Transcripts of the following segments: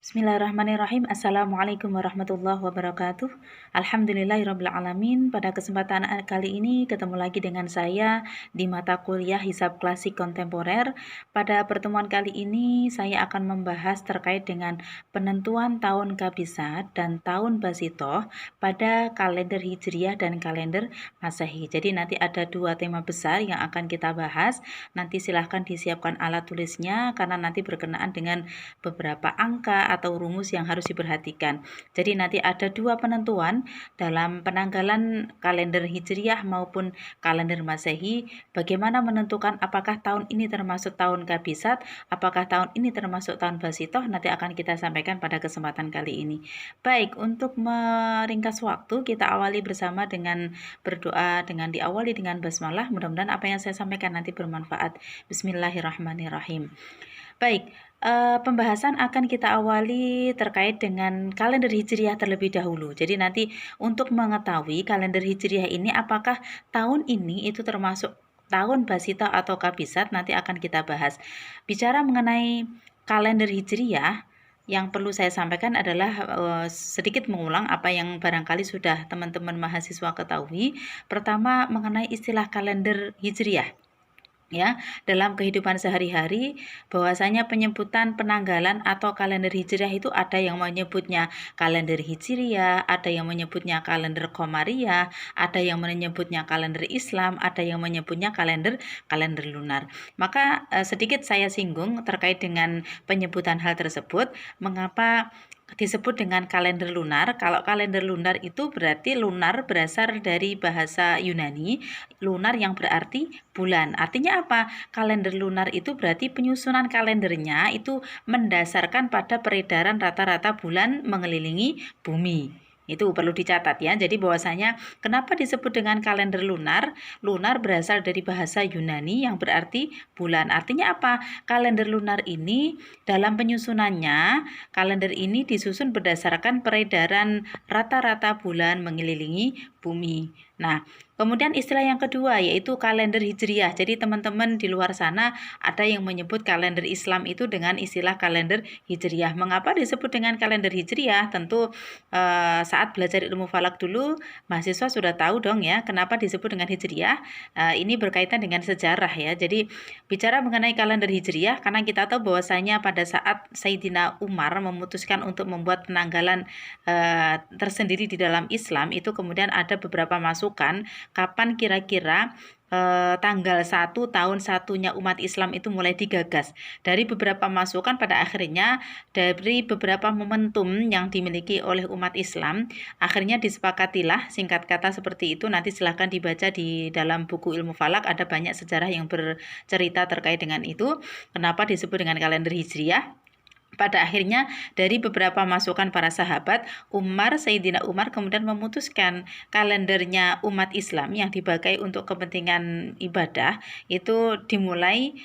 Bismillahirrahmanirrahim. Assalamualaikum warahmatullahi wabarakatuh. Alhamdulillahirrabbilalamin. Pada kesempatan kali ini ketemu lagi dengan saya di mata kuliah Hisab Klasik Kontemporer. Pada pertemuan kali ini saya akan membahas terkait dengan penentuan tahun Kabisat dan tahun Basitoh pada kalender Hijriah dan kalender Masehi. Jadi nanti ada dua tema besar yang akan kita bahas. Nanti silahkan disiapkan alat tulisnya karena nanti berkenaan dengan beberapa angka atau rumus yang harus diperhatikan. Jadi nanti ada dua penentuan dalam penanggalan kalender Hijriah maupun kalender Masehi. Bagaimana menentukan apakah tahun ini termasuk tahun Kabisat, apakah tahun ini termasuk tahun Basitoh, nanti akan kita sampaikan pada kesempatan kali ini. Baik, untuk meringkas waktu kita awali bersama dengan berdoa, dengan diawali dengan basmalah. Mudah-mudahan apa yang saya sampaikan nanti bermanfaat. Bismillahirrahmanirrahim. Baik, pembahasan akan kita awali terkait dengan kalender Hijriah terlebih dahulu. Jadi nanti untuk mengetahui kalender Hijriah ini apakah tahun ini itu termasuk tahun Basitoh atau Kabisat, nanti akan kita bahas. Bicara mengenai kalender Hijriah, yang perlu saya sampaikan adalah sedikit mengulang apa yang barangkali sudah teman-teman mahasiswa ketahui. Pertama, mengenai istilah kalender Hijriah. Ya, dalam kehidupan sehari-hari bahwasanya penyebutan penanggalan atau kalender Hijriah itu ada yang menyebutnya kalender Hijriah, ada yang menyebutnya kalender Qamariyah, ada yang menyebutnya kalender Islam, ada yang menyebutnya kalender lunar. Maka sedikit saya singgung terkait dengan penyebutan hal tersebut, mengapa disebut dengan kalender lunar. Kalau kalender lunar itu berarti lunar berasal dari bahasa Yunani, lunar yang berarti bulan. Artinya apa? Kalender lunar itu berarti penyusunan kalendernya itu mendasarkan pada peredaran rata-rata bulan mengelilingi bumi. Itu perlu dicatat ya. Jadi bahwasanya kenapa disebut dengan kalender lunar? Lunar berasal dari bahasa Yunani yang berarti bulan. Artinya apa? Kalender lunar ini dalam penyusunannya, kalender ini disusun berdasarkan peredaran rata-rata bulan mengelilingi bumi. Nah, kemudian istilah yang kedua yaitu kalender Hijriah. Jadi teman-teman di luar sana ada yang menyebut kalender Islam itu dengan istilah kalender Hijriah. Mengapa disebut dengan kalender Hijriah? Tentu saat belajar ilmu falak dulu mahasiswa sudah tahu dong ya kenapa disebut dengan Hijriah. Ini berkaitan dengan sejarah ya. Jadi bicara mengenai kalender Hijriah karena kita tahu bahwasanya pada saat Sayyidina Umar memutuskan untuk membuat penanggalan tersendiri di dalam Islam, itu kemudian ada beberapa masukan kapan kira-kira tanggal 1 tahun satunya umat Islam itu mulai digagas. Dari beberapa masukan pada akhirnya dari beberapa momentum yang dimiliki oleh umat Islam, akhirnya disepakatilah singkat kata seperti itu. Nanti silahkan dibaca di dalam buku ilmu falak, ada banyak sejarah yang bercerita terkait dengan itu. Kenapa disebut dengan kalender Hijriah? Pada akhirnya dari beberapa masukan para sahabat, Sayyidina Umar kemudian memutuskan kalendernya umat Islam yang dipakai untuk kepentingan ibadah itu dimulai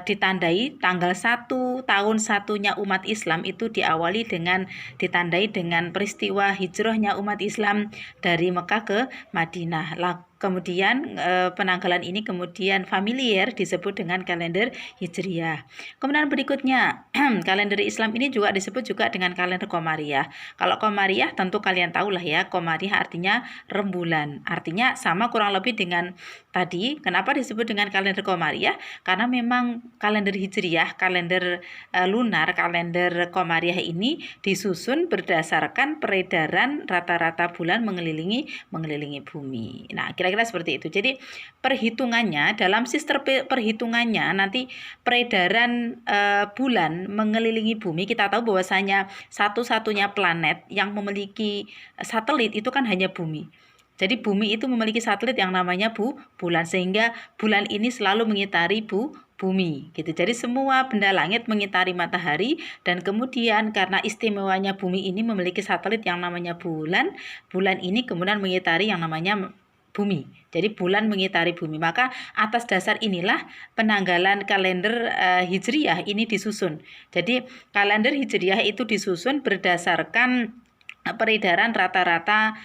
ditandai tanggal 1 tahun satunya umat Islam itu diawali dengan ditandai dengan peristiwa hijrahnya umat Islam dari Mekah ke Madinah. Kemudian penanggalan ini kemudian familiar disebut dengan kalender Hijriah. Kemudian berikutnya kalender Islam ini juga disebut juga dengan kalender Qamariyah. Kalau Qamariyah tentu kalian tahu lah ya, Qamariyah artinya rembulan. Artinya sama kurang lebih dengan tadi. Kenapa disebut dengan kalender Qamariyah? Karena memang kalender Hijriah, kalender lunar, kalender Qamariyah ini disusun berdasarkan peredaran rata-rata bulan mengelilingi bumi. Nah, kira-kira seperti itu. Jadi perhitungannya dalam sistem perhitungannya nanti peredaran bulan mengelilingi bumi, kita tahu bahwasanya satu-satunya planet yang memiliki satelit itu kan hanya bumi. Jadi bumi itu memiliki satelit yang namanya bulan, sehingga bulan ini selalu mengitari bumi gitu. Jadi semua benda langit mengitari matahari, dan kemudian karena istimewanya bumi ini memiliki satelit yang namanya bulan ini kemudian mengitari yang namanya bumi. Jadi bulan mengitari bumi. Maka atas dasar inilah penanggalan kalender Hijriah ini disusun. Jadi kalender Hijriah itu disusun berdasarkan peredaran rata-rata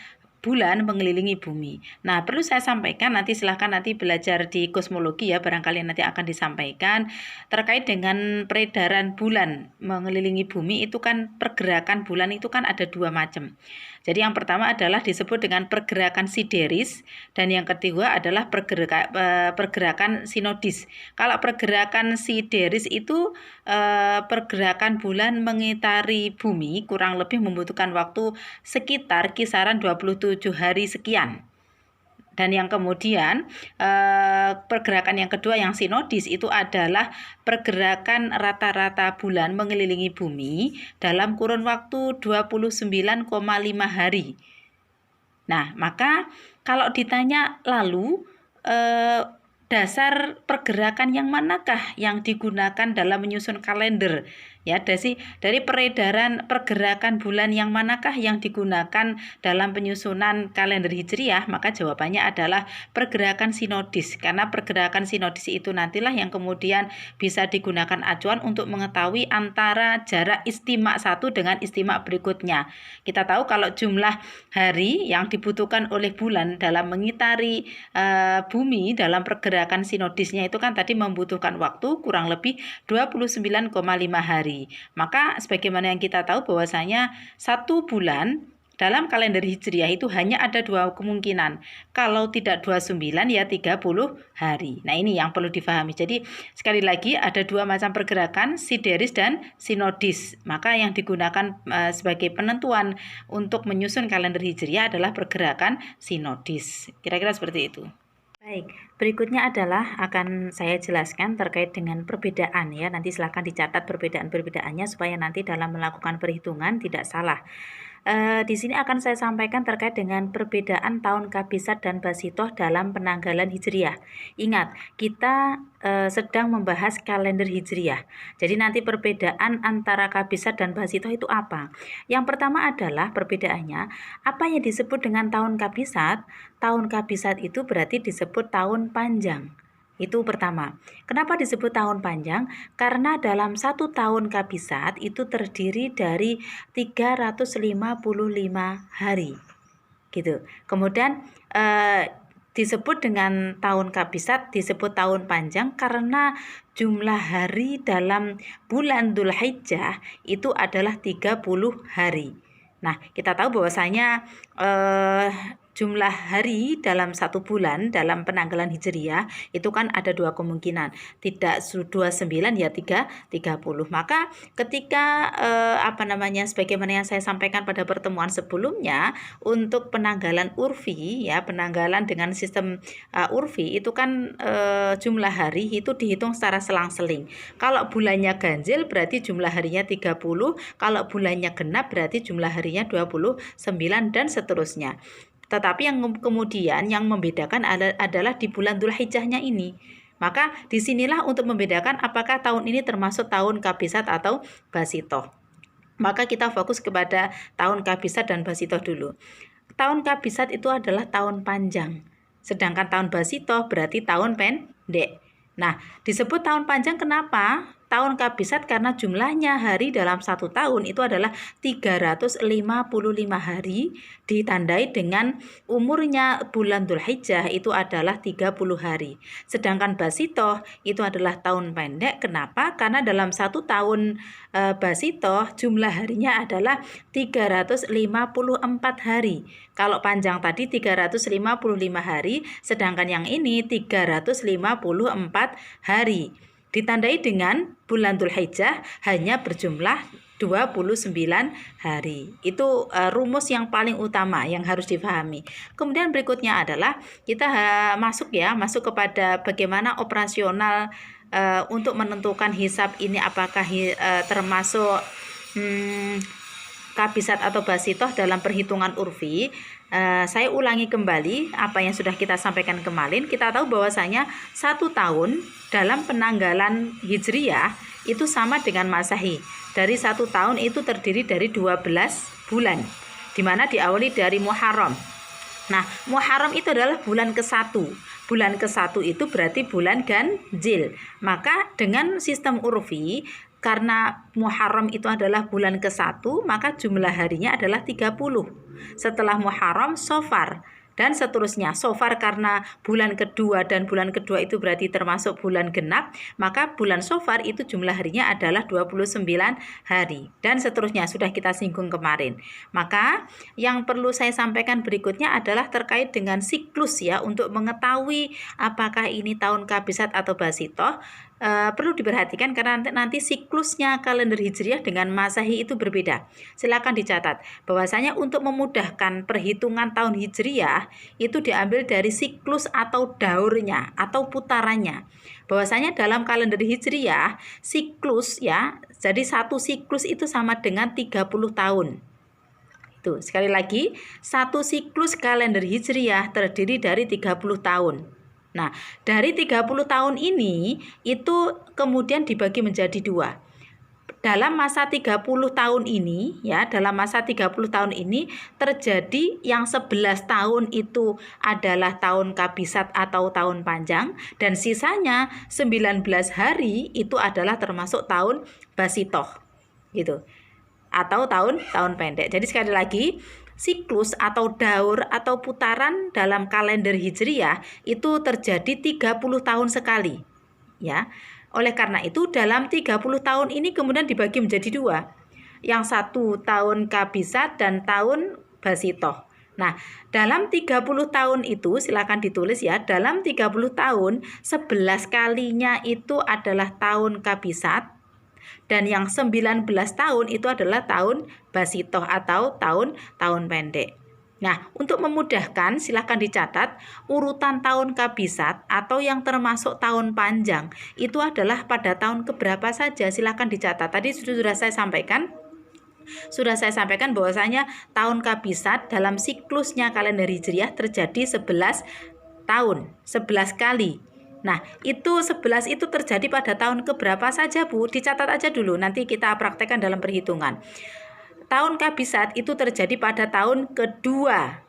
bulan mengelilingi bumi. Nah, perlu saya sampaikan, nanti silahkan nanti belajar di kosmologi ya, barangkali nanti akan disampaikan terkait dengan peredaran bulan mengelilingi bumi. Itu kan pergerakan bulan itu kan ada dua macam. Jadi yang pertama adalah disebut dengan pergerakan sideris, dan yang kedua adalah pergerakan sinodis. Kalau pergerakan sideris itu pergerakan bulan mengitari bumi kurang lebih membutuhkan waktu sekitar kisaran 27 hari sekian. Dan yang kemudian pergerakan yang kedua yang sinodis itu adalah pergerakan rata-rata bulan mengelilingi bumi dalam kurun waktu 29,5 hari. Nah, maka kalau ditanya lalu dasar pergerakan yang manakah yang digunakan dalam menyusun kalender? Ya, dari peredaran pergerakan bulan yang manakah yang digunakan dalam penyusunan kalender Hijriah? Maka jawabannya adalah pergerakan sinodis, karena pergerakan sinodis itu nantilah yang kemudian bisa digunakan acuan untuk mengetahui antara jarak istimak satu dengan istimak berikutnya. Kita tahu kalau jumlah hari yang dibutuhkan oleh bulan dalam mengitari bumi dalam pergerakan sinodisnya itu kan tadi membutuhkan waktu kurang lebih 29,5 hari. Maka sebagaimana yang kita tahu bahwasanya satu bulan dalam kalender Hijriah itu hanya ada dua kemungkinan. Kalau tidak 29 ya 30 hari. Nah, ini yang perlu difahami. Jadi sekali lagi ada dua macam pergerakan, sideris dan sinodis. Maka yang digunakan sebagai penentuan untuk menyusun kalender Hijriah adalah pergerakan sinodis. Kira-kira seperti itu. Baik, berikutnya adalah akan saya jelaskan terkait dengan perbedaan ya. Nanti silakan dicatat perbedaan-perbedaannya supaya nanti dalam melakukan perhitungan tidak salah. Di sini akan saya sampaikan terkait dengan perbedaan tahun Kabisat dan Basitoh dalam penanggalan Hijriah. Ingat, kita sedang membahas kalender Hijriah. Jadi nanti perbedaan antara Kabisat dan Basitoh itu apa? Yang pertama adalah perbedaannya, apa yang disebut dengan tahun Kabisat? Tahun Kabisat itu berarti disebut tahun panjang. Itu pertama. Kenapa disebut tahun panjang? Karena dalam satu tahun Kabisat itu terdiri dari 355 hari. Gitu. Kemudian disebut dengan tahun Kabisat, disebut tahun panjang karena jumlah hari dalam bulan Dzulhijjah itu adalah 30 hari. Nah, kita tahu bahwasanya jumlah hari dalam satu bulan dalam penanggalan Hijriah itu kan ada dua kemungkinan, tidak 29 ya 30. Maka ketika sebagaimana yang saya sampaikan pada pertemuan sebelumnya, untuk penanggalan urfi ya, penanggalan dengan sistem urfi itu kan jumlah hari itu dihitung secara selang-seling. Kalau bulannya ganjil berarti jumlah harinya 30, kalau bulannya genap berarti jumlah harinya 29 dan seterusnya. Tetapi yang kemudian yang membedakan adalah di bulan Dzulhijjahnya ini. Maka disinilah untuk membedakan apakah tahun ini termasuk tahun Kabisat atau Basitoh. Maka kita fokus kepada tahun Kabisat dan Basitoh dulu. Tahun Kabisat itu adalah tahun panjang, sedangkan tahun Basitoh berarti tahun pendek. Nah, disebut tahun panjang kenapa? Tahun Kabisat karena jumlahnya hari dalam satu tahun itu adalah 355 hari, ditandai dengan umurnya bulan Dzulhijjah itu adalah 30 hari. Sedangkan Basitoh itu adalah tahun pendek. Kenapa? Karena dalam satu tahun Basitoh jumlah harinya adalah 354 hari. Kalau panjang tadi 355 hari, sedangkan yang ini 354 hari. Ditandai dengan bulan Dzulhijjah hanya berjumlah 29 hari. Itu rumus yang paling utama yang harus difahami. Kemudian berikutnya adalah kita masuk kepada bagaimana operasional untuk menentukan hisab ini apakah termasuk Kabisat atau Basitoh dalam perhitungan urfi. Saya ulangi kembali apa yang sudah kita sampaikan kemarin. Kita tahu bahwasanya satu tahun dalam penanggalan Hijriah itu sama dengan Masehi. Dari satu tahun itu terdiri dari 12 bulan, di mana diawali dari Muharram. Nah, Muharram itu adalah bulan ke-1. Bulan ke-1 itu berarti bulan ganjil. Maka dengan sistem urfi, karena Muharram itu adalah bulan ke-1, maka jumlah harinya adalah 30. Setelah Muharram, Safar, dan seterusnya. Safar karena bulan kedua dan bulan kedua itu berarti termasuk bulan genap, maka bulan Safar itu jumlah harinya adalah 29 hari. Dan seterusnya sudah kita singgung kemarin. Maka yang perlu saya sampaikan berikutnya adalah terkait dengan siklus ya, untuk mengetahui apakah ini tahun Kabisat atau Basitoh. Perlu diperhatikan karena nanti siklusnya kalender Hijriah dengan Masehi itu berbeda. Silakan dicatat bahwasanya untuk memudahkan perhitungan tahun Hijriah itu diambil dari siklus atau daurnya atau putarannya. Bahwasanya dalam kalender Hijriah siklus ya, jadi satu siklus itu sama dengan 30 tahun. Itu sekali lagi, satu siklus kalender Hijriah terdiri dari 30 tahun. Nah, dari 30 tahun ini itu kemudian dibagi menjadi 2. Dalam masa 30 tahun ini ya, dalam masa 30 tahun ini terjadi yang 11 tahun itu adalah tahun Kabisat atau tahun panjang, dan sisanya 19 hari itu adalah termasuk tahun Basitoh gitu. Atau tahun pendek. Jadi sekali lagi, siklus atau daur atau putaran dalam kalender Hijriah itu terjadi 30 tahun sekali. Ya. Oleh karena itu dalam 30 tahun ini kemudian dibagi menjadi 2. Yang satu tahun Kabisat dan tahun Basitoh. Nah, dalam 30 tahun itu silakan ditulis ya, dalam 30 tahun 11 kalinya itu adalah tahun Kabisat. Dan yang 19 tahun itu adalah tahun Basitoh atau tahun pendek. Nah, untuk memudahkan silahkan dicatat urutan tahun Kabisat atau yang termasuk tahun panjang itu adalah pada tahun keberapa saja, silahkan dicatat. Tadi sudah saya sampaikan. Bahwasanya tahun Kabisat dalam siklusnya kalender Hijriah terjadi 11 tahun, 11 kali. Nah, itu 11 itu terjadi pada tahun keberapa saja, Bu? Dicatat aja dulu, nanti kita praktekkan dalam perhitungan. Tahun Kabisat itu terjadi pada tahun kedua,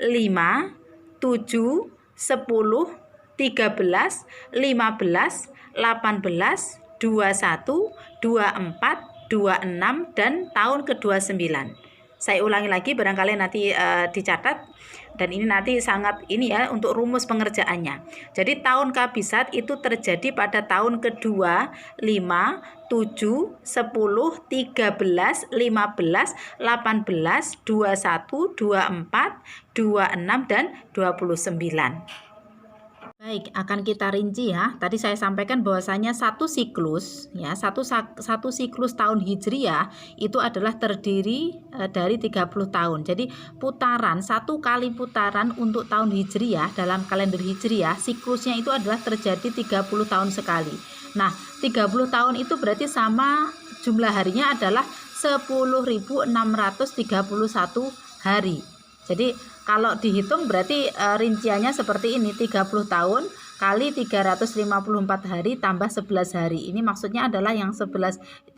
5, 7, 10, 13, 15, 18, 21, 24, 26, dan tahun ke-29. Saya ulangi lagi barangkali nanti dicatat. Dan ini nanti sangat ini ya untuk rumus pengerjaannya. Jadi tahun Kabisat itu terjadi pada tahun kedua, 5, 7, 10, 13, 15, 18, 21, 24, 26, dan 29. Baik, akan kita rinci ya. Tadi saya sampaikan bahwasanya satu siklus ya, satu siklus tahun Hijriah itu adalah terdiri dari 30 tahun. Jadi putaran, satu kali putaran untuk tahun Hijriah dalam kalender Hijriah siklusnya itu adalah terjadi 30 tahun sekali. Nah, 30 tahun itu berarti sama jumlah harinya adalah 10.631 hari. Jadi kalau dihitung berarti rinciannya seperti ini, 30 tahun kali 354 hari tambah 11 hari. Ini maksudnya adalah yang 354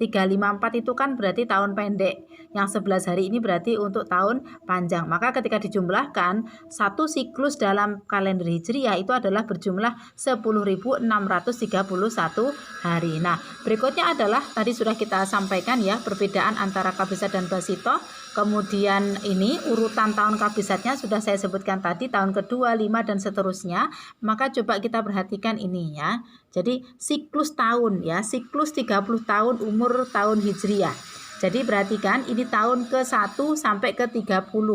itu kan berarti tahun pendek. Yang 11 hari ini berarti untuk tahun panjang. Maka ketika dijumlahkan, satu siklus dalam kalender Hijriah itu adalah berjumlah 10.631 hari. Nah, berikutnya adalah tadi sudah kita sampaikan ya, perbedaan antara Kabisat dan Basitoh. Kemudian ini urutan tahun Kabisatnya sudah saya sebutkan tadi, tahun kedua, 5, dan seterusnya. Maka coba kita perhatikan ini ya. Jadi siklus tahun ya, siklus 30 tahun umur tahun Hijriah. Jadi perhatikan ini tahun ke-1 sampai ke-30.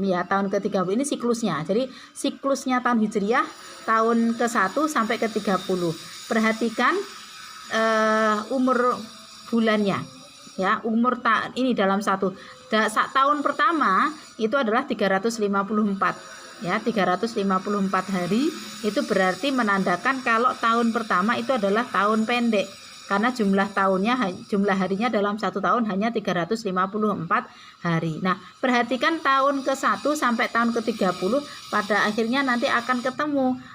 Ini ya tahun ke-30 ini siklusnya. Jadi siklusnya tahun Hijriah tahun ke-1 sampai ke-30. Perhatikan umur bulannya. Ya, umur ini dalam tahun pertama itu adalah 354 ya, 354 hari itu berarti menandakan kalau tahun pertama itu adalah tahun pendek karena jumlah harinya dalam satu tahun hanya 354 hari. Nah, perhatikan tahun ke-1 sampai tahun ke-30 pada akhirnya nanti akan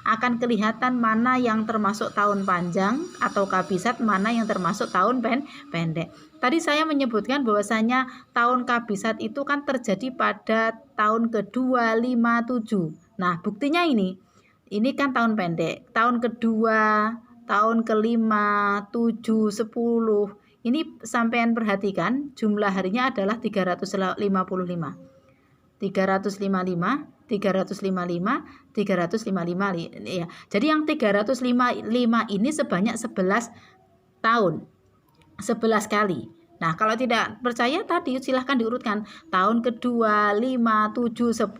akan kelihatan mana yang termasuk tahun panjang atau Kabisat, mana yang termasuk tahun pendek. Tadi saya menyebutkan bahwasanya tahun Kabisat itu kan terjadi pada tahun kedua, 5, 7. Nah, buktinya ini kan tahun pendek. Tahun kedua, tahun ke-5, 7, 10 Ini sampean perhatikan jumlah harinya adalah 355. 355, 355, 355 ya. Jadi yang 355 ini sebanyak 11 tahun. 11 kali. Nah, kalau tidak percaya tadi silahkan diurutkan tahun kedua, 5, 7, 10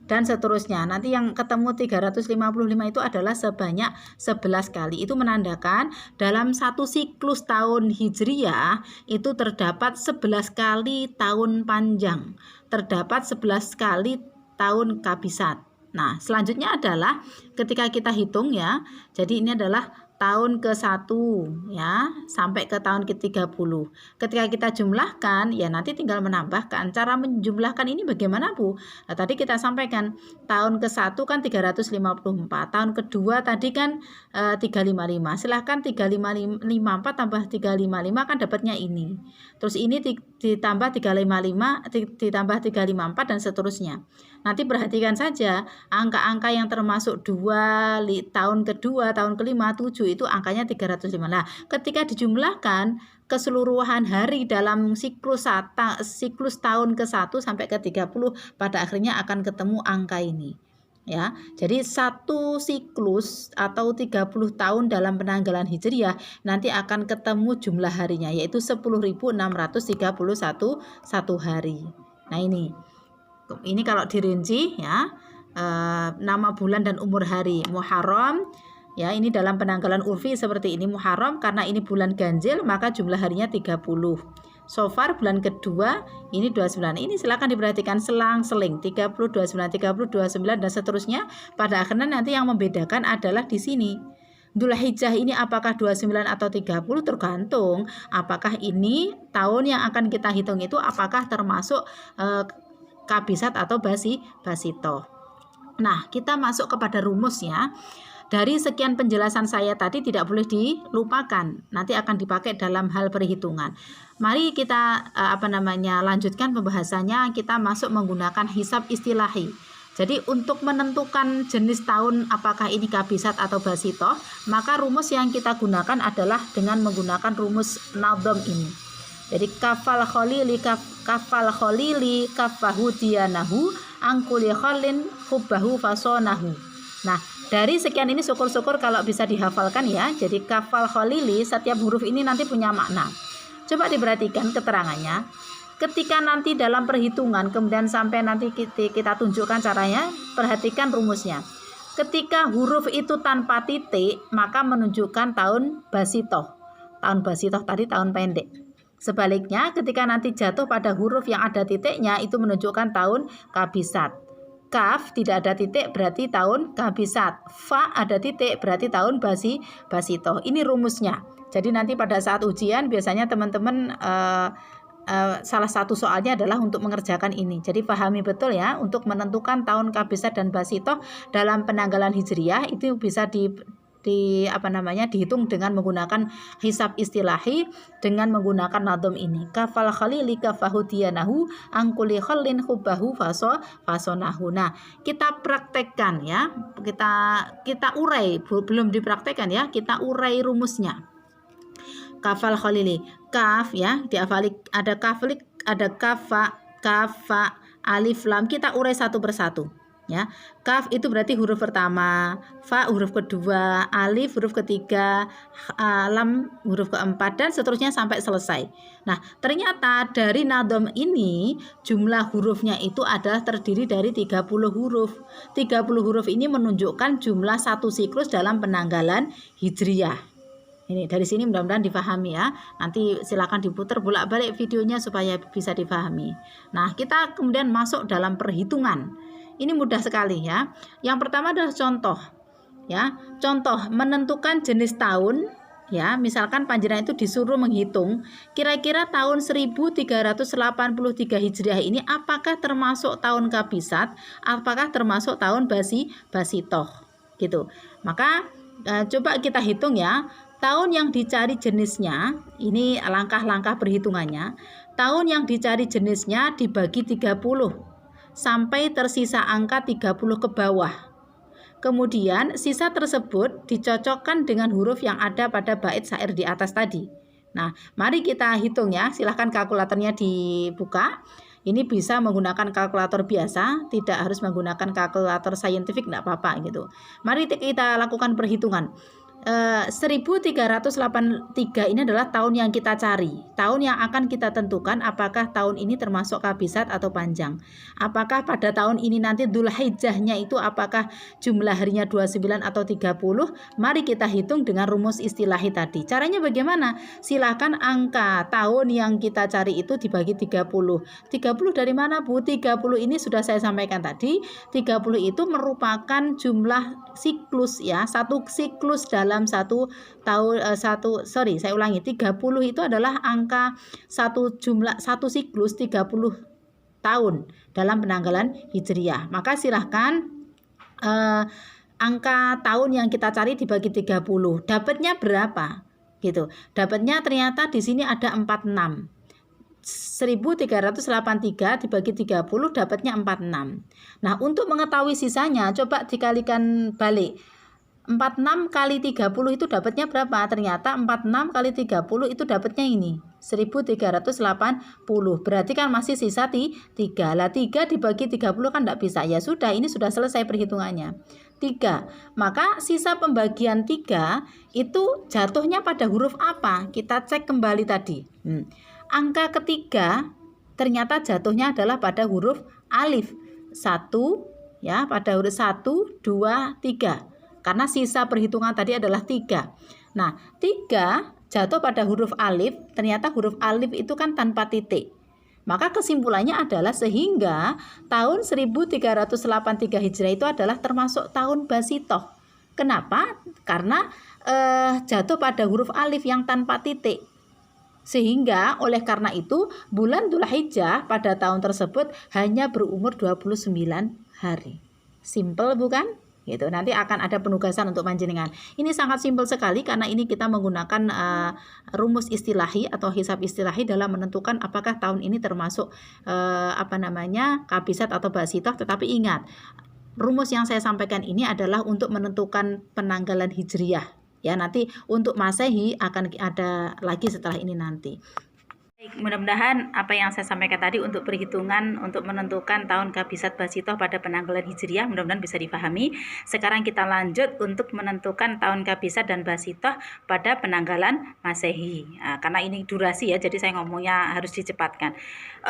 dan seterusnya. Nanti yang ketemu 355 itu adalah sebanyak 11 kali. Itu menandakan dalam satu siklus tahun Hijriah itu terdapat 11 kali tahun panjang. Terdapat 11 kali tahun kabisat. Nah, selanjutnya adalah ketika kita hitung ya. Jadi ini adalah tahun ke-1 ya sampai ke tahun ke-30. Ketika kita jumlahkan ya nanti tinggal menambahkan. Cara menjumlahkan ini bagaimana Bu? Nah, tadi kita sampaikan tahun ke-1 kan 354, tahun kedua tadi kan 355. Silahkan 354 tambah 355 kan dapatnya ini. Terus ini ditambah 355 ditambah 354 dan seterusnya. Nanti perhatikan saja angka-angka yang termasuk 2 tahun kedua, tahun kelima, 7 itu angkanya 305. Nah, ketika dijumlahkan keseluruhan hari dalam siklus tahun ke-1 sampai ke-30 pada akhirnya akan ketemu angka ini. Ya, jadi satu siklus atau 30 tahun dalam penanggalan Hijriah nanti akan ketemu jumlah harinya yaitu 10.631 satu hari. Nah, ini kalau dirinci ya nama bulan dan umur hari. Muharram ya, ini dalam penanggalan urfi seperti ini. Muharram karena ini bulan ganjil maka jumlah harinya 30. Sofar bulan kedua ini 29. Ini silakan diperhatikan selang-seling 30, 29, 30, 29 dan seterusnya. Pada akhirnya nanti yang membedakan adalah di sini. Dzulhijjah ini apakah 29 atau 30 tergantung apakah ini tahun yang akan kita hitung itu apakah termasuk kabisat atau basitoh. Nah, kita masuk kepada rumusnya. Dari sekian penjelasan saya tadi tidak boleh dilupakan. Nanti akan dipakai dalam hal perhitungan. Mari kita lanjutkan pembahasannya. Kita masuk menggunakan hisab istilahi. Jadi untuk menentukan jenis tahun apakah ini kabisat atau basitoh, maka rumus yang kita gunakan adalah dengan menggunakan rumus nadham ini. Jadi kafal khalili kafahu diyanahu angkuli khalin hubbahu fasonahu. Nah, dari sekian ini syukur-syukur kalau bisa dihafalkan ya. Jadi kafal khalili setiap huruf ini nanti punya makna. Coba diperhatikan keterangannya. Ketika nanti dalam perhitungan kemudian sampai nanti kita tunjukkan caranya, perhatikan rumusnya. Ketika huruf itu tanpa titik maka menunjukkan tahun basitoh. Tahun basitoh tadi tahun pendek. Sebaliknya ketika nanti jatuh pada huruf yang ada titiknya itu menunjukkan tahun kabisat. Kaf tidak ada titik berarti tahun kabisat. Fa ada titik berarti tahun basitoh. Ini rumusnya. Jadi nanti pada saat ujian biasanya teman-teman salah satu soalnya adalah untuk mengerjakan ini. Jadi pahami betul ya, untuk menentukan tahun kabisat dan basitoh dalam penanggalan Hijriah itu bisa dihitung dengan menggunakan hisab istilahi dengan menggunakan nadham ini. Kafal khalili kafahu diyanahu angkuli khalin hubbahu fasonahu. Nah, kita praktekkan ya. Kita urai, belum dipraktekkan ya. Kita urai rumusnya. Kafal khalili, kaf ya, diafali ada kaflik, ada kafa, alif lam, kita urai satu persatu. Ya, kaf itu berarti huruf pertama, fa huruf kedua, alif huruf ketiga, lam huruf keempat dan seterusnya sampai selesai. Nah, ternyata dari nadham ini jumlah hurufnya itu adalah terdiri dari 30 huruf. 30 huruf ini menunjukkan jumlah satu siklus dalam penanggalan Hijriah. Ini dari sini mudah-mudahan difahami ya. Nanti silakan diputar bolak-balik videonya supaya bisa difahami. Nah, kita kemudian masuk dalam perhitungan. Ini mudah sekali ya. Yang pertama adalah contoh. Ya, contoh menentukan jenis tahun. Ya, misalkan panjenengan itu disuruh menghitung kira-kira tahun 1383 Hijriah ini apakah termasuk tahun kabisat, apakah termasuk tahun basitoh gitu. Maka coba kita hitung ya. Tahun yang dicari jenisnya, ini langkah-langkah perhitungannya. Tahun yang dicari jenisnya dibagi 30 sampai tersisa angka 30 ke bawah. Kemudian sisa tersebut dicocokkan dengan huruf yang ada pada bait syair di atas tadi. Nah, mari kita hitung ya. Silahkan kalkulatornya dibuka. Ini bisa menggunakan kalkulator biasa, tidak harus menggunakan kalkulator saintifik, tidak apa-apa gitu. Mari kita lakukan perhitungan. 1383 ini adalah tahun yang kita cari, tahun yang akan kita tentukan apakah tahun ini termasuk kabisat atau panjang. Apakah pada tahun ini nanti Dzulhijjahnya itu apakah jumlah harinya 29 atau 30? Mari kita hitung dengan rumus istilahi tadi. Caranya bagaimana? Silakan angka tahun yang kita cari itu dibagi 30. 30 dari mana, Bu? 30 ini sudah saya sampaikan tadi. 30 itu merupakan jumlah siklus ya, satu siklus dalam satu tahun. 30 itu adalah angka satu siklus 30 tahun dalam penanggalan Hijriah. Maka silahkan angka tahun yang kita cari dibagi 30. Dapatnya berapa? Gitu. Dapatnya ternyata di sini ada 46. 1383 dibagi 30 dapatnya 46. Nah, untuk mengetahui sisanya coba dikalikan balik. 46 kali 30 itu dapatnya berapa? Ternyata 46 kali 30 itu dapatnya ini 1380. Berarti kan masih sisa 3. Lah 3 dibagi 30 kan tidak bisa. Ya sudah, ini sudah selesai perhitungannya. 3. Maka sisa pembagian 3 itu jatuhnya pada huruf apa? Kita cek kembali tadi. Angka ketiga ternyata jatuhnya adalah pada huruf alif. 1 ya, pada huruf 1, 2, 3. Karena sisa perhitungan tadi adalah 3. Nah, 3 jatuh pada huruf alif, ternyata huruf alif itu kan tanpa titik. Maka kesimpulannya adalah sehingga tahun 1383 Hijriah itu adalah termasuk tahun Basitoh. Kenapa? Karena jatuh pada huruf alif yang tanpa titik. Sehingga oleh karena itu bulan Dzulhijjah pada tahun tersebut hanya berumur 29 hari. Simple bukan? Gitu. Nanti akan ada penugasan untuk panjenengan. Ini sangat simpel sekali karena ini kita menggunakan rumus istilahi atau hisab istilahi dalam menentukan apakah tahun ini termasuk kabisat atau basitoh. Tetapi ingat, rumus yang saya sampaikan ini adalah untuk menentukan penanggalan hijriyah. Ya, nanti untuk Masehi akan ada lagi setelah ini nanti. Baik, mudah-mudahan apa yang saya sampaikan tadi untuk perhitungan untuk menentukan tahun kabisat basitoh pada penanggalan hijriyah mudah-mudahan bisa dipahami. Sekarang kita lanjut untuk menentukan tahun kabisat dan basitoh pada penanggalan Masehi. Nah, karena ini durasi ya, jadi saya ngomongnya harus dicepatkan.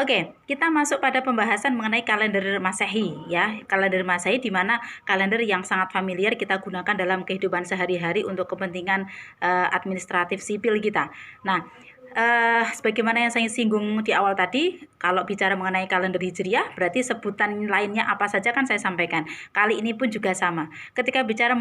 Oke, kita masuk pada pembahasan mengenai kalender Masehi ya. Kalender Masehi di mana kalender yang sangat familiar kita gunakan dalam kehidupan sehari-hari untuk kepentingan administratif sipil kita. Nah, sebagaimana yang saya singgung di awal tadi, kalau bicara mengenai kalender hijriyah berarti sebutan lainnya apa saja kan saya sampaikan. Kali ini pun juga sama. Ketika bicara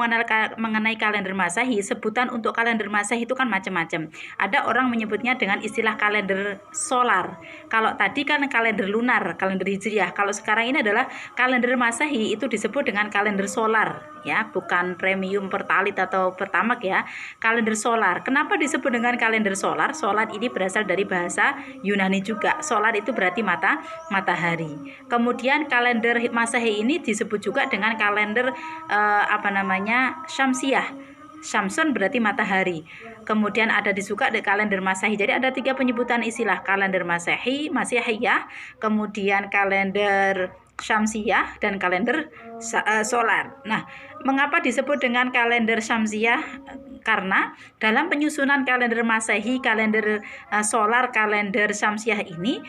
mengenai kalender Masehi, sebutan untuk kalender Masehi itu kan macam-macam. Ada orang menyebutnya dengan istilah kalender solar. Kalau tadi kan kalender lunar, kalender hijriyah. Kalau sekarang ini adalah kalender Masehi itu disebut dengan kalender solar ya, bukan premium pertalite atau pertamax ya. Kalender solar. Kenapa disebut dengan kalender solar? Solar ini berasal dari bahasa Yunani juga. Solar itu berarti matahari. Kemudian kalender Masehi ini disebut juga dengan kalender Syamsiyah. Syamsun berarti matahari. Kemudian ada juga di kalender Masehi. Jadi ada 3 penyebutan istilah: kalender Masehi, Masihiyah, kemudian kalender Syamsiyah dan kalender solar. Nah, mengapa disebut dengan kalender Syamsiyah? Karena dalam penyusunan kalender Masehi, kalender solar, kalender Syamsiyah ini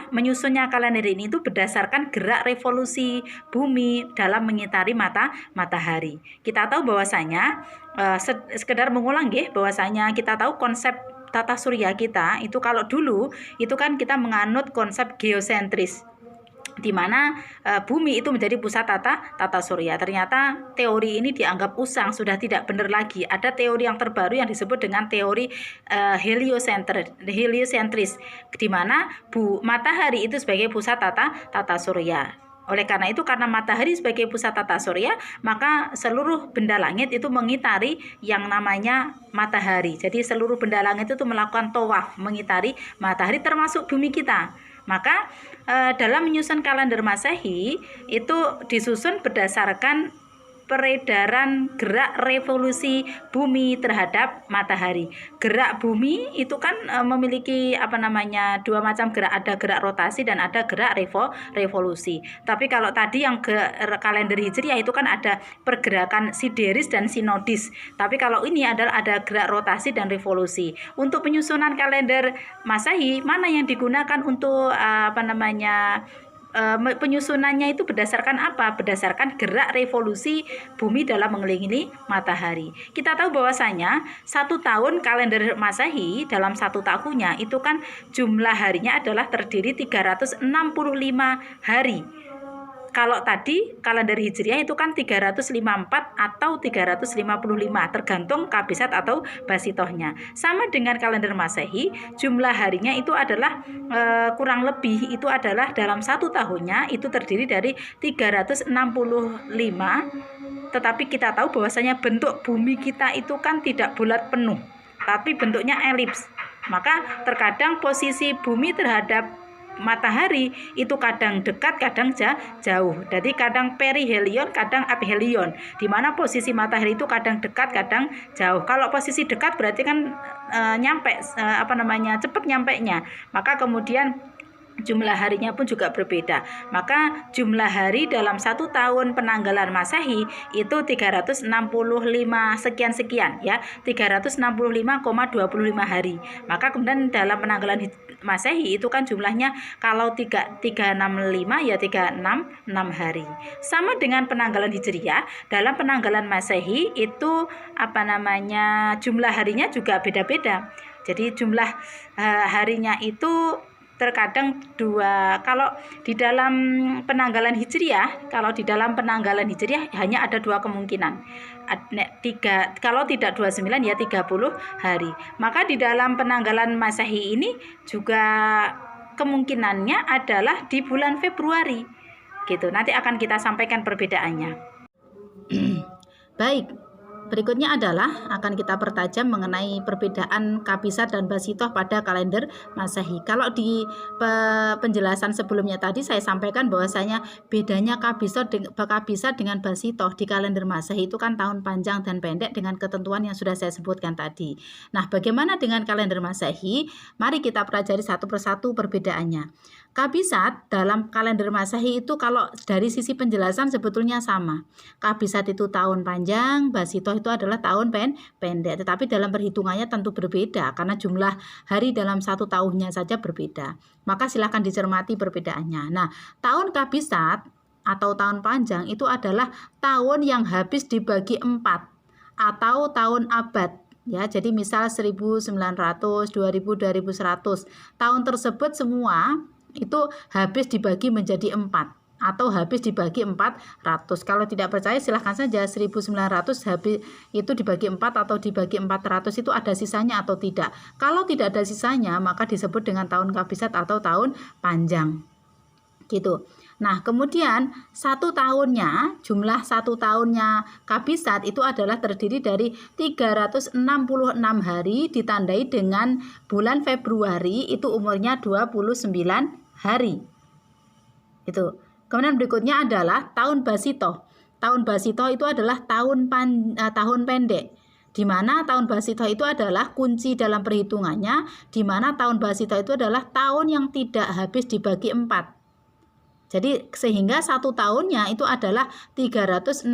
menyusunnya kalender ini itu berdasarkan gerak revolusi bumi dalam mengitari matahari. Kita tahu bahwasanya sekedar mengulang bahwasanya kita tahu konsep tata surya kita itu kalau dulu itu kan kita menganut konsep geosentris, di mana bumi itu menjadi pusat tata surya. Ternyata teori ini dianggap usang, sudah tidak benar lagi. Ada teori yang terbaru yang disebut dengan teori heliosentris, di mana matahari itu sebagai pusat tata surya. Oleh karena itu, karena matahari sebagai pusat tata surya, maka seluruh benda langit itu mengitari yang namanya matahari. Jadi seluruh benda langit itu melakukan tawaf mengitari matahari, termasuk bumi kita. Maka dalam menyusun kalender Masehi itu disusun berdasarkan peredaran gerak revolusi bumi terhadap matahari. Gerak bumi itu kan memiliki dua macam gerak, ada gerak rotasi dan ada gerak revolusi. Tapi kalau tadi yang kalender Hijriah itu kan ada pergerakan sideris dan sinodis. Tapi kalau ini ada gerak rotasi dan revolusi. Untuk penyusunan kalender Masehi, mana yang digunakan untuk penyusunannya itu berdasarkan apa? Berdasarkan gerak revolusi bumi dalam mengelilingi matahari. Kita tahu bahwasanya 1 tahun kalender Masehi dalam 1 tahunnya itu kan jumlah harinya adalah terdiri 365 hari. Kalau tadi kalender Hijriah itu kan 354 atau 355 tergantung kabisat atau basitohnya. Sama dengan kalender Masehi, jumlah harinya itu adalah kurang lebih itu adalah dalam 1 tahunnya itu terdiri dari 365. Tetapi kita tahu bahwasanya bentuk bumi kita itu kan tidak bulat penuh, tapi bentuknya elips. Maka terkadang posisi bumi terhadap matahari itu kadang dekat, kadang jauh. Jadi kadang perihelion, kadang aphelion. Di mana posisi matahari itu kadang dekat, kadang jauh. Kalau posisi dekat berarti kan cepat nyampainya. Maka kemudian jumlah harinya pun juga berbeda. Maka jumlah hari dalam 1 tahun penanggalan Masehi itu 365 sekian ya, 365,25 hari. Maka kemudian dalam penanggalan Masehi itu kan jumlahnya kalau 365 ya 366 hari. Sama dengan penanggalan Hijriah, dalam penanggalan Masehi itu jumlah harinya juga beda-beda. Jadi jumlah harinya itu terkadang 2. Kalau di dalam penanggalan Hijriah, hanya ada 2 kemungkinan. 3, kalau tidak 29 ya 30 hari. Maka di dalam penanggalan Masehi ini juga kemungkinannya adalah di bulan Februari. Gitu. Nanti akan kita sampaikan perbedaannya. Baik. Berikutnya adalah akan kita pertajam mengenai perbedaan kabisat dan basitoh pada kalender Masehi. Kalau di penjelasan sebelumnya tadi saya sampaikan bahwasanya bedanya kabisat dengan basitoh di kalender Masehi itu kan tahun panjang dan pendek dengan ketentuan yang sudah saya sebutkan tadi. Nah, bagaimana dengan kalender Masehi? Mari kita pelajari satu persatu perbedaannya. Kabisat dalam kalender Masehi itu kalau dari sisi penjelasan sebetulnya sama. Kabisat itu tahun panjang, basitoh itu adalah tahun pendek. Tetapi dalam perhitungannya tentu berbeda karena jumlah hari dalam 1 tahunnya saja berbeda. Maka silakan dicermati perbedaannya. Nah, tahun kabisat atau tahun panjang itu adalah tahun yang habis dibagi 4 atau tahun abad. Ya, jadi misal 1900, 2000, 2100. Tahun tersebut semua itu habis dibagi menjadi 4 atau habis dibagi 400. Kalau tidak percaya silahkan saja 1900 habis itu dibagi 4 atau dibagi 400 itu ada sisanya atau tidak. Kalau tidak ada sisanya maka disebut dengan tahun kabisat atau tahun panjang. Gitu. Nah, kemudian jumlah 1 tahunnya kabisat itu adalah terdiri dari 366 hari ditandai dengan bulan Februari itu umurnya 29 hari. Itu. Kemudian berikutnya adalah tahun basitoh. Tahun basitoh itu adalah tahun pendek. Di mana tahun basitoh itu adalah kunci dalam perhitungannya, di mana tahun basitoh itu adalah tahun yang tidak habis dibagi 4. Jadi sehingga 1 tahunnya itu adalah 365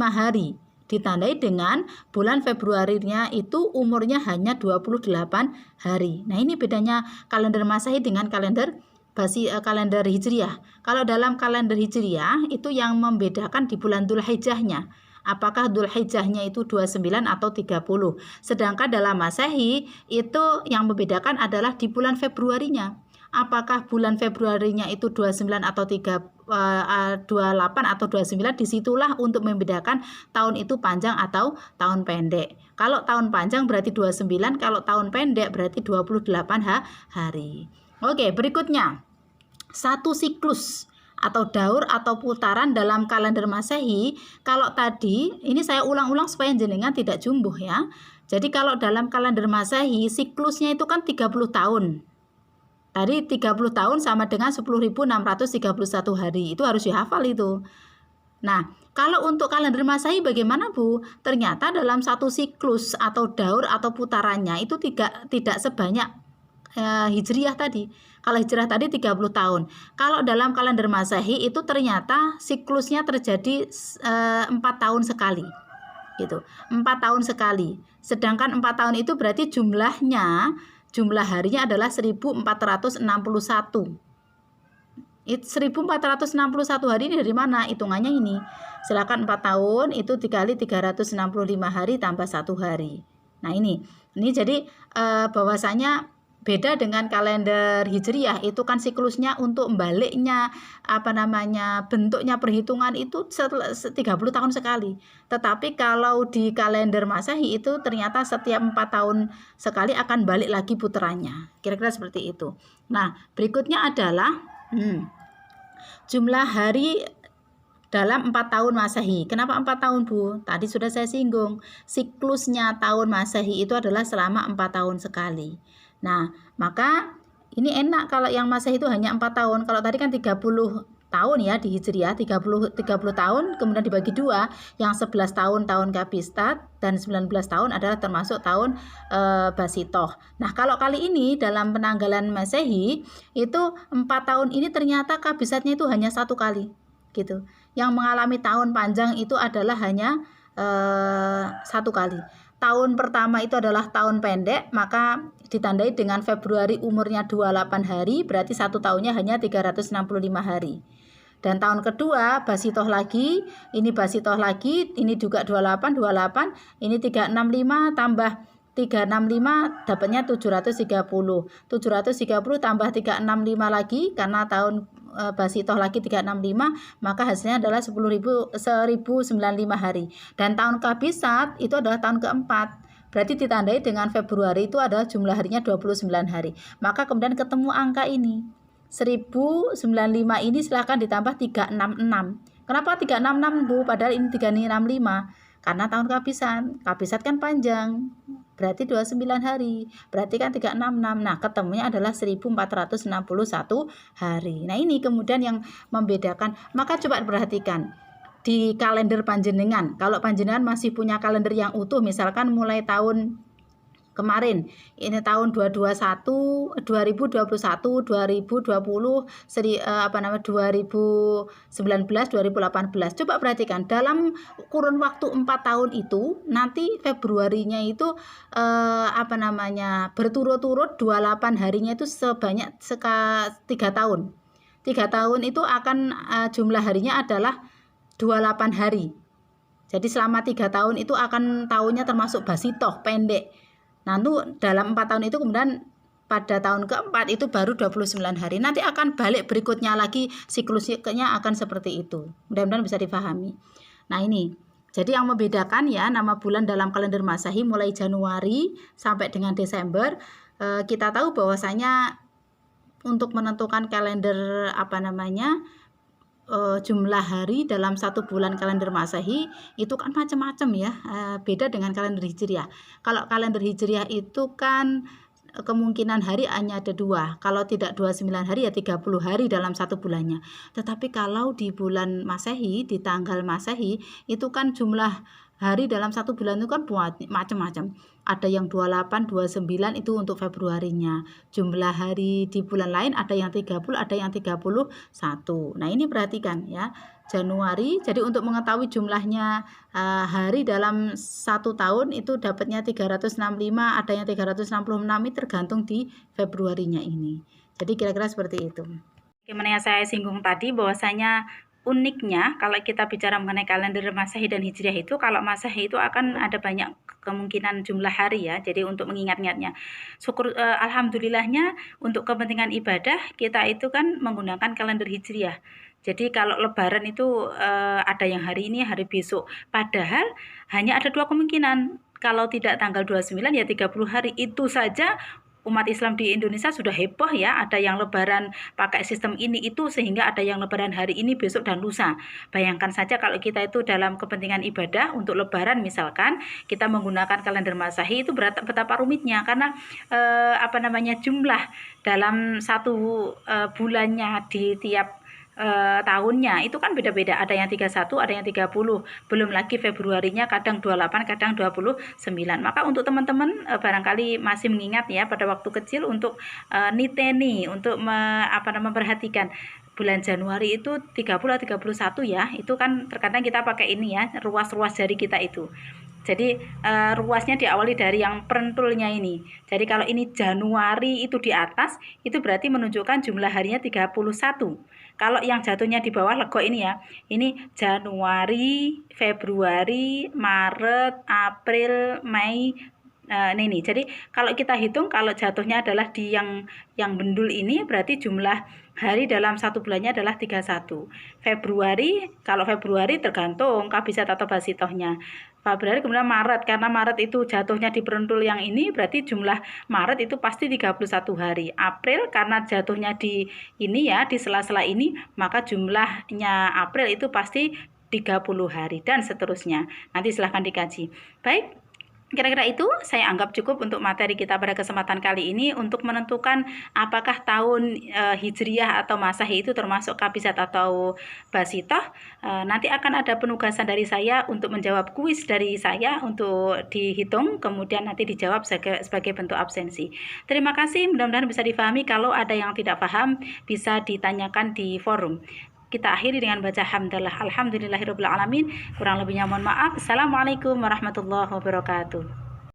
hari. Ditandai dengan bulan Februarinya itu umurnya hanya 28 hari. Nah, ini bedanya kalender Masehi dengan kalender Hijriah. Kalau dalam kalender Hijriah itu yang membedakan di bulan Dzulhijjahnya. Apakah Dzulhijjahnya itu 29 atau 30. Sedangkan dalam Masehi itu yang membedakan adalah di bulan Februarinya. Apakah bulan Februarinya itu 29 atau 28 atau 29, disitulah untuk membedakan tahun itu panjang atau tahun pendek. Kalau tahun panjang berarti 29, kalau tahun pendek berarti 28 hari. Oke, berikutnya. 1 siklus atau daur atau putaran dalam kalender Masehi. Kalau tadi, ini saya ulang-ulang supaya jenengan tidak jumbuh ya. Jadi kalau dalam kalender Masehi siklusnya itu kan 30 tahun. Tadi 30 tahun sama dengan 10.631 hari. Itu harus dihafal itu. Nah, kalau untuk kalender Masehi bagaimana, Bu? Ternyata dalam satu siklus atau daur atau putarannya itu tidak sebanyak Hijriah tadi. Kalau Hijriah tadi 30 tahun. Kalau dalam kalender Masehi itu ternyata siklusnya terjadi 4 tahun sekali. Gitu. 4 tahun sekali. Sedangkan 4 tahun itu berarti jumlah harinya adalah 1461. 1461 hari ini dari mana? Hitungannya ini. Silakan 4 tahun itu dikali 365 hari tambah 1 hari. Nah, ini jadi bahwasanya beda dengan kalender Hijriah, itu kan siklusnya untuk baliknya bentuknya perhitungan itu 30 tahun sekali. Tetapi kalau di kalender Masehi itu ternyata setiap 4 tahun sekali akan balik lagi putarannya. Kira-kira seperti itu. Nah, berikutnya adalah jumlah hari dalam 4 tahun Masehi. Kenapa 4 tahun, Bu? Tadi sudah saya singgung. Siklusnya tahun Masehi itu adalah selama 4 tahun sekali. Nah, maka ini enak kalau yang Masehi itu hanya 4 tahun. Kalau tadi kan 30 tahun ya di Hijriah, 30 tahun kemudian dibagi 2, yang 11 tahun Kabistat dan 19 tahun adalah termasuk tahun Basitoh. Nah, kalau kali ini dalam penanggalan Masehi itu 4 tahun ini ternyata Kabisatnya itu hanya 1 kali gitu. Yang mengalami tahun panjang itu adalah hanya 1 kali. Tahun pertama itu adalah tahun pendek, maka ditandai dengan Februari umurnya 28 hari, berarti 1 tahunnya hanya 365 hari. Dan tahun kedua Basitoh lagi, ini Basitoh lagi, ini juga 28, ini 365 tambah 365 dapatnya 730. 730 tambah 365 lagi karena tahun Basitoh lagi 365, maka hasilnya adalah 10.095 hari. Dan tahun Kabisat itu adalah tahun keempat. Berarti ditandai dengan Februari itu adalah jumlah harinya 29 hari. Maka kemudian ketemu angka ini. 1095 ini silahkan ditambah 366. Kenapa 366, Bu? Padahal ini 365. Karena tahun Kabisat kan panjang. Berarti 29 hari. Berarti kan 366. Nah, ketemunya adalah 1461 hari. Nah, ini kemudian yang membedakan. Maka coba perhatikan di kalender panjenengan. Kalau panjenengan masih punya kalender yang utuh, misalkan mulai tahun kemarin, ini tahun 2021, 2020, 2019, 2018. Coba perhatikan dalam kurun waktu 4 tahun itu, nanti Februarinya itu berturut-turut 28 harinya itu sebanyak 3 tahun. 3 tahun itu akan jumlah harinya adalah 28 hari. Jadi selama 3 tahun itu akan tahunnya termasuk Basitoh, pendek. Nah, itu dalam 4 tahun itu kemudian pada tahun keempat itu baru 29 hari. Nanti akan balik berikutnya lagi, siklusnya akan seperti itu. Mudah-mudahan bisa difahami. Nah, ini. Jadi yang membedakan ya nama bulan dalam kalender Masehi mulai Januari sampai dengan Desember, kita tahu bahwasanya untuk menentukan kalender jumlah hari dalam 1 bulan kalender Masehi itu kan macam-macam ya, beda dengan kalender Hijriah. Kalau kalender Hijriah itu kan kemungkinan hari hanya ada 2, kalau tidak 29 hari ya 30 hari dalam 1 bulannya. Tetapi kalau di bulan Masehi, di tanggal Masehi itu kan jumlah hari dalam 1 bulan itu kan macam-macam. Ada yang 28, 29 itu untuk Februarinya. Jumlah hari di bulan lain ada yang 30, ada yang 31. Nah, ini perhatikan ya. Januari, jadi untuk mengetahui jumlahnya hari dalam 1 tahun itu dapatnya 365, ada yang 366, ini tergantung di Februarinya ini. Jadi kira-kira seperti itu. Bagaimana yang saya singgung tadi, bahwasanya uniknya kalau kita bicara mengenai kalender Masehi dan Hijriah itu, kalau Masehi itu akan ada banyak kemungkinan jumlah hari ya, jadi untuk mengingat-ingatnya. Alhamdulillahnya untuk kepentingan ibadah kita itu kan menggunakan kalender Hijriah. Jadi kalau lebaran itu ada yang hari ini, hari besok. Padahal hanya ada 2 kemungkinan. Kalau tidak tanggal 29 ya 30 hari. Itu saja umat Islam di Indonesia sudah heboh ya, ada yang lebaran pakai sistem ini itu, sehingga ada yang lebaran hari ini, besok dan lusa. Bayangkan saja kalau kita itu dalam kepentingan ibadah untuk lebaran misalkan kita menggunakan kalender Masehi, itu betapa rumitnya karena jumlah dalam 1 bulannya di tiap tahunnya itu kan beda-beda, ada yang 31, ada yang 30, belum lagi Februarinya kadang 28, kadang 29. Maka untuk teman-teman barangkali masih mengingat ya pada waktu kecil untuk niteni, untuk memperhatikan bulan Januari itu 30 atau 31 ya, itu kan terkadang kita pakai ini ya, ruas-ruas jari kita itu. Jadi ruasnya diawali dari yang perentulnya ini. Jadi kalau ini Januari itu di atas, itu berarti menunjukkan jumlah harinya 31. Kalau yang jatuhnya di bawah lego ini ya, ini Januari, Februari, Maret, April, Mei, ini. Jadi kalau kita hitung, kalau jatuhnya adalah di yang bendul ini, berarti jumlah hari dalam satu bulannya adalah 31. Februari, kalau Februari tergantung kabisat atau basitohnya. Februari kemudian Maret, karena Maret itu jatuhnya di perentul yang ini, berarti jumlah Maret itu pasti 31 hari. April karena jatuhnya di ini ya, di sela-sela ini, maka jumlahnya April itu pasti 30 hari dan seterusnya. Nanti silahkan dikaji. Baik, kira-kira itu saya anggap cukup untuk materi kita pada kesempatan kali ini untuk menentukan apakah tahun Hijriyah atau Masehi itu termasuk kabisat atau basitoh. Nanti akan ada penugasan dari saya untuk menjawab kuis dari saya untuk dihitung, kemudian nanti dijawab sebagai bentuk absensi. Terima kasih, mudah-mudahan bisa difahami. Kalau ada yang tidak paham bisa ditanyakan di forum. Kita akhiri dengan baca hamdalah. Alhamdulillahirabbil alamin. Kurang lebihnya mohon maaf. Assalamualaikum warahmatullahi wabarakatuh.